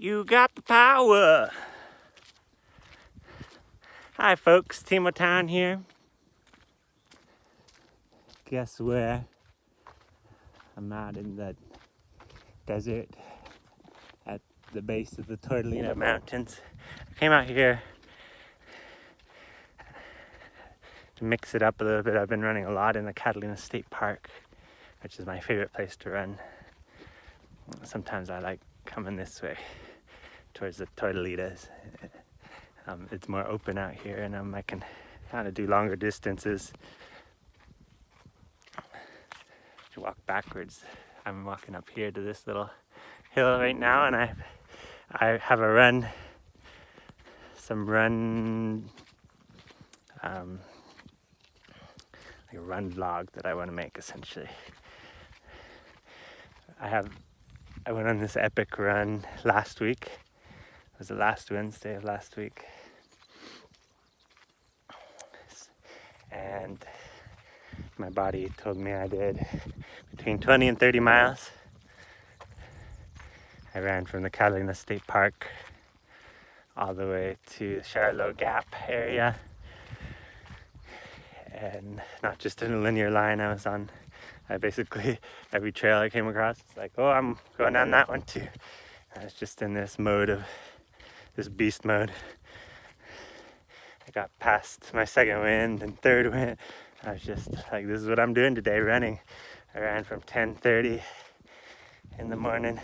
You got the power. Hi folks, Timo Town here. Guess where? I'm out in the desert at the base of the Tortolina Mountains. I came out here to mix it up a little bit. I've been running a lot in the Catalina State Park, which is my favorite place to run. Sometimes I like coming this way towards the Tortolitas. It's more open out here, and I can kind of do longer distances. To walk backwards. I'm walking up here to this little hill right now, and I have a run, like a run vlog that I want to make essentially. I went on this epic run last week. It was the last Wednesday of last week. And my body told me I did between 20 and 30 miles. I ran from the Catalina State Park all the way to the Charlotte Gap area. And not just in a linear line, I basically, every trail I came across, it's like, oh, I'm going down that one too. I was just in this beast mode. I got past my second wind and third wind. I was just like, this is what I'm doing today, running. I ran from 10:30 in the morning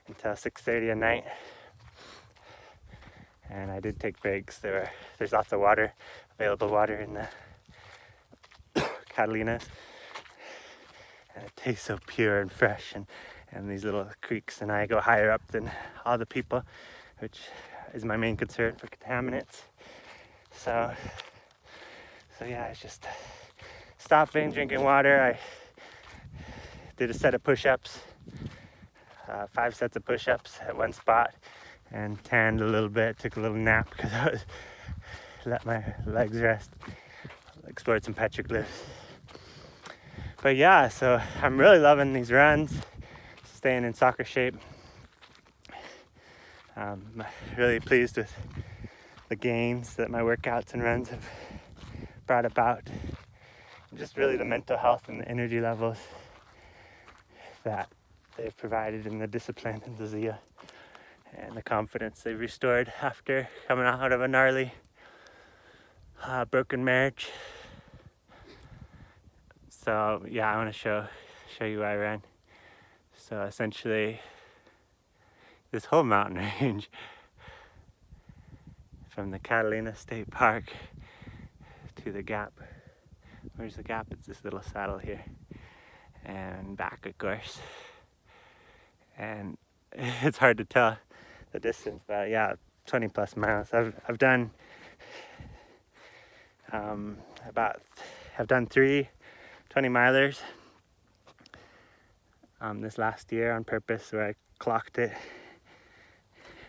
until 6:30 at night. And I did take breaks. There's lots of water, available water in the Catalinas. And it tastes so pure and fresh, and these little creeks, and I go higher up than all the people, which is my main concern for contaminants. So yeah, I just stopping, drinking water. I did a set of push-ups, 5 sets of push-ups at one spot, and tanned a little bit, took a little nap because I let my legs rest, explored some petroglyphs. But yeah, so I'm really loving these runs, staying in soccer shape. I'm really pleased with the gains that my workouts and runs have brought about. Just really the mental health and the energy levels that they've provided, in the discipline and the zeal and the confidence they've restored after coming out of a gnarly broken marriage. So yeah, I want to show you where I ran. So essentially, this whole mountain range from the Catalina State Park to the Gap. Where's the Gap? It's this little saddle here, and back, of course. And it's hard to tell the distance, but yeah, 20 plus miles. I've done I've done 3 20-milers this last year on purpose, where I clocked it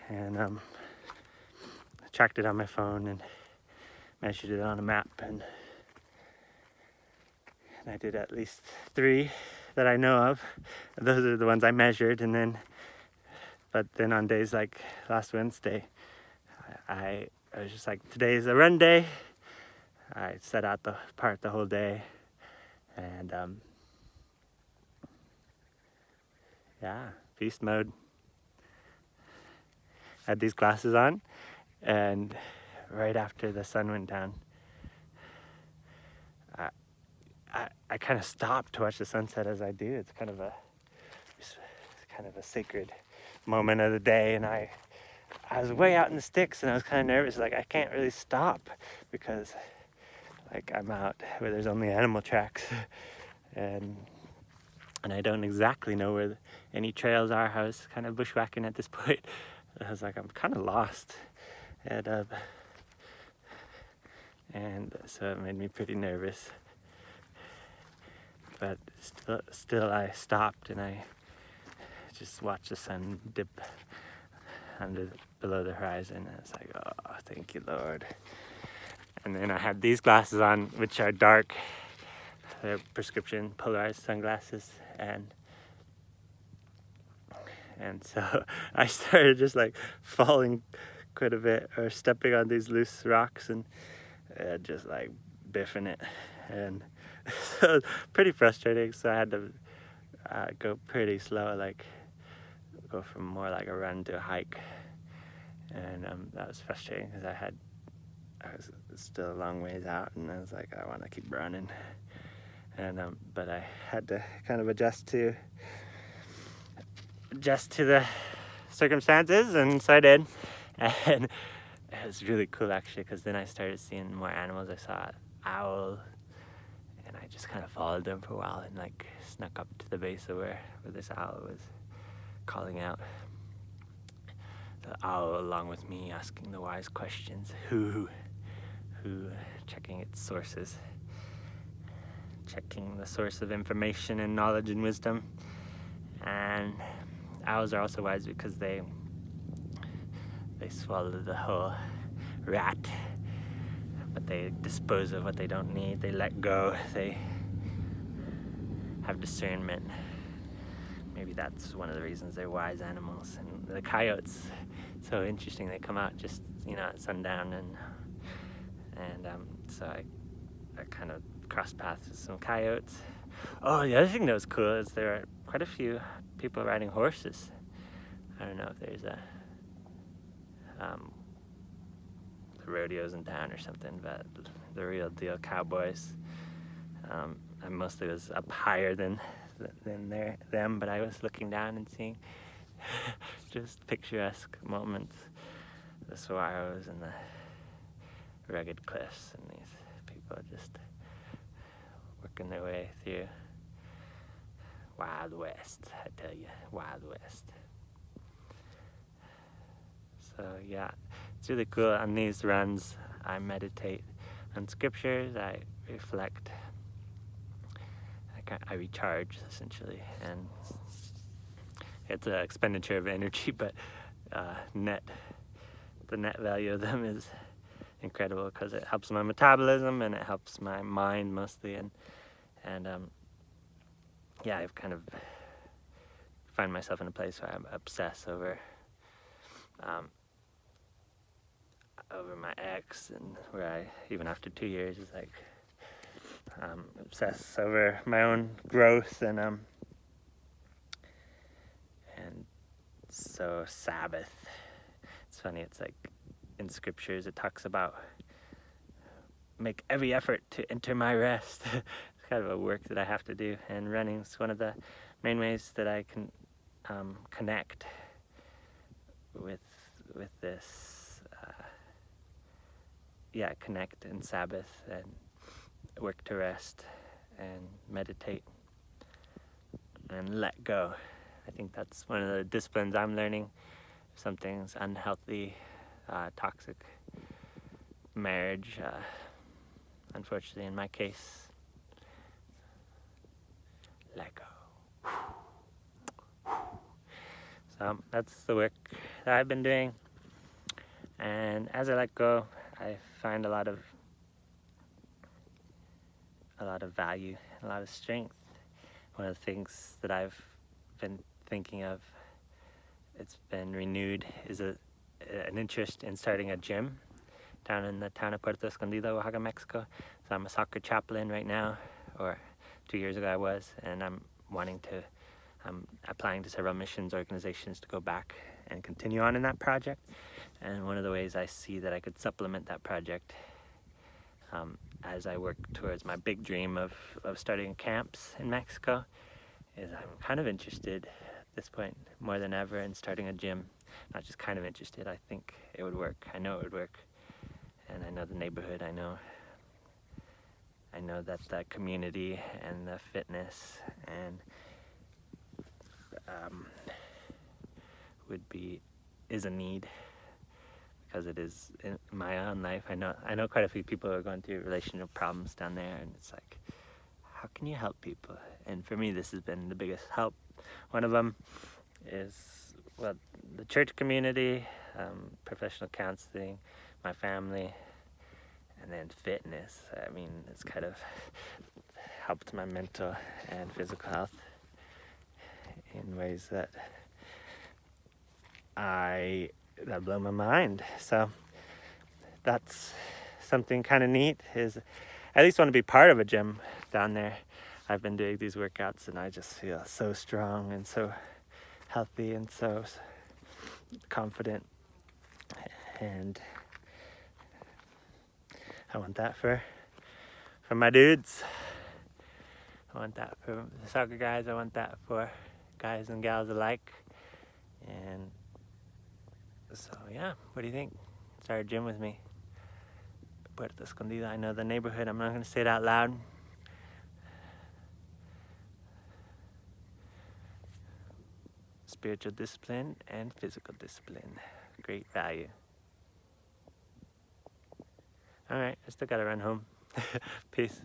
and tracked it on my phone and measured it on a map, and I did at least 3 that I know of. Those are the ones I measured, but then on days like last Wednesday, I was just like, today's a run day. I set out the whole day, and yeah, beast mode. I had these glasses on, and right after the sun went down, I kind of stopped to watch the sunset, as I do. It's kind of a sacred moment of the day, and I was way out in the sticks, and I was kind of nervous, like I can't really stop because like I'm out where there's only animal tracks, and I don't exactly know where any trails are. I was kind of bushwhacking at this point. I was like, I'm kind of lost, and so it made me pretty nervous. But still I stopped, and I just watched the sun dip below the horizon. And it's like, oh, thank you, Lord. And then I had these glasses on, which are dark. They're prescription polarized sunglasses, and And so I started just like falling quite a bit, or stepping on these loose rocks and just like biffing it. And so pretty frustrating. So I had to go pretty slow, like go from more like a run to a hike. And that was frustrating because I was still a long ways out, and I was like, I want to keep running. And but I had to kind of adjust to the circumstances, and so I did. And it was really cool actually, because then I started seeing more animals. I saw owls, and I just kind of followed them for a while and like snuck up to the base of where this owl was calling out. The owl along with me, asking the wise questions, who, checking its sources, checking the source of information and knowledge and wisdom. And owls are also wise because they swallow the whole rat, but they dispose of what they don't need. They let go. They have discernment. Maybe that's one of the reasons they're wise animals. And the coyotes, so interesting. They come out just at sundown, and so I kind of crossed paths with some coyotes. Oh, the other thing that was cool is there are quite a few people riding horses. I don't know if there's the rodeos in town or something, but the real deal cowboys. I mostly was up higher than them, but I was looking down and seeing just picturesque moments, the saguaros and the rugged cliffs, and these people just working their way through Wild West. I tell you, Wild West. So yeah, it's really cool. On these runs, I meditate on scriptures, I reflect, I recharge essentially, and it's an expenditure of energy, but the net value of them is incredible because it helps my metabolism and it helps my mind mostly, and yeah, I've kind of find myself in a place where I obsess over my ex, and where I, even after 2 years, is like obsess over my own growth, and so Sabbath. It's funny. It's like in scriptures it talks about make every effort to enter my rest. It's kind of a work that I have to do, and running is one of the main ways that I can connect with this. Connect in Sabbath and work to rest and meditate and let go. I think that's one of the disciplines I'm learning. If something's unhealthy, toxic marriage, unfortunately in my case, let go. So that's the work that I've been doing, and as I let go, I find a lot of value, a lot of strength. One of the things that I've been thinking of, it's been renewed, is an interest in starting a gym down in the town of Puerto Escondido, Oaxaca, Mexico. So I'm a soccer chaplain right now, or 2 years ago I was, and I'm applying to several missions organizations to go back and continue on in that project. And one of the ways I see that I could supplement that project as I work towards my big dream of starting camps in Mexico is I'm kind of interested at this point more than ever in starting a gym. Not just kind of interested, I think it would work. I know it would work. And I know the neighborhood, I know that the community and the fitness and is a need, because it is in my own life. I know quite a few people who are going through relational problems down there, and it's like, how can you help people? And for me, this has been the biggest help. One of them is, well, the church community, professional counseling, my family, and then fitness. I mean, it's kind of helped my mental and physical health in ways that that blew my mind. So that's something kind of neat, is I at least want to be part of a gym down there. I've been doing these workouts and I just feel so strong and so healthy and so confident, and I want that for my dudes. I want that for the soccer guys. I want that for guys and gals alike. And so yeah, what do you think? Start a gym with me. Puerto Escondido. I know the neighborhood. I'm not going to say it out loud. Spiritual discipline and physical discipline. Great value. All right, I still got to run home. Peace.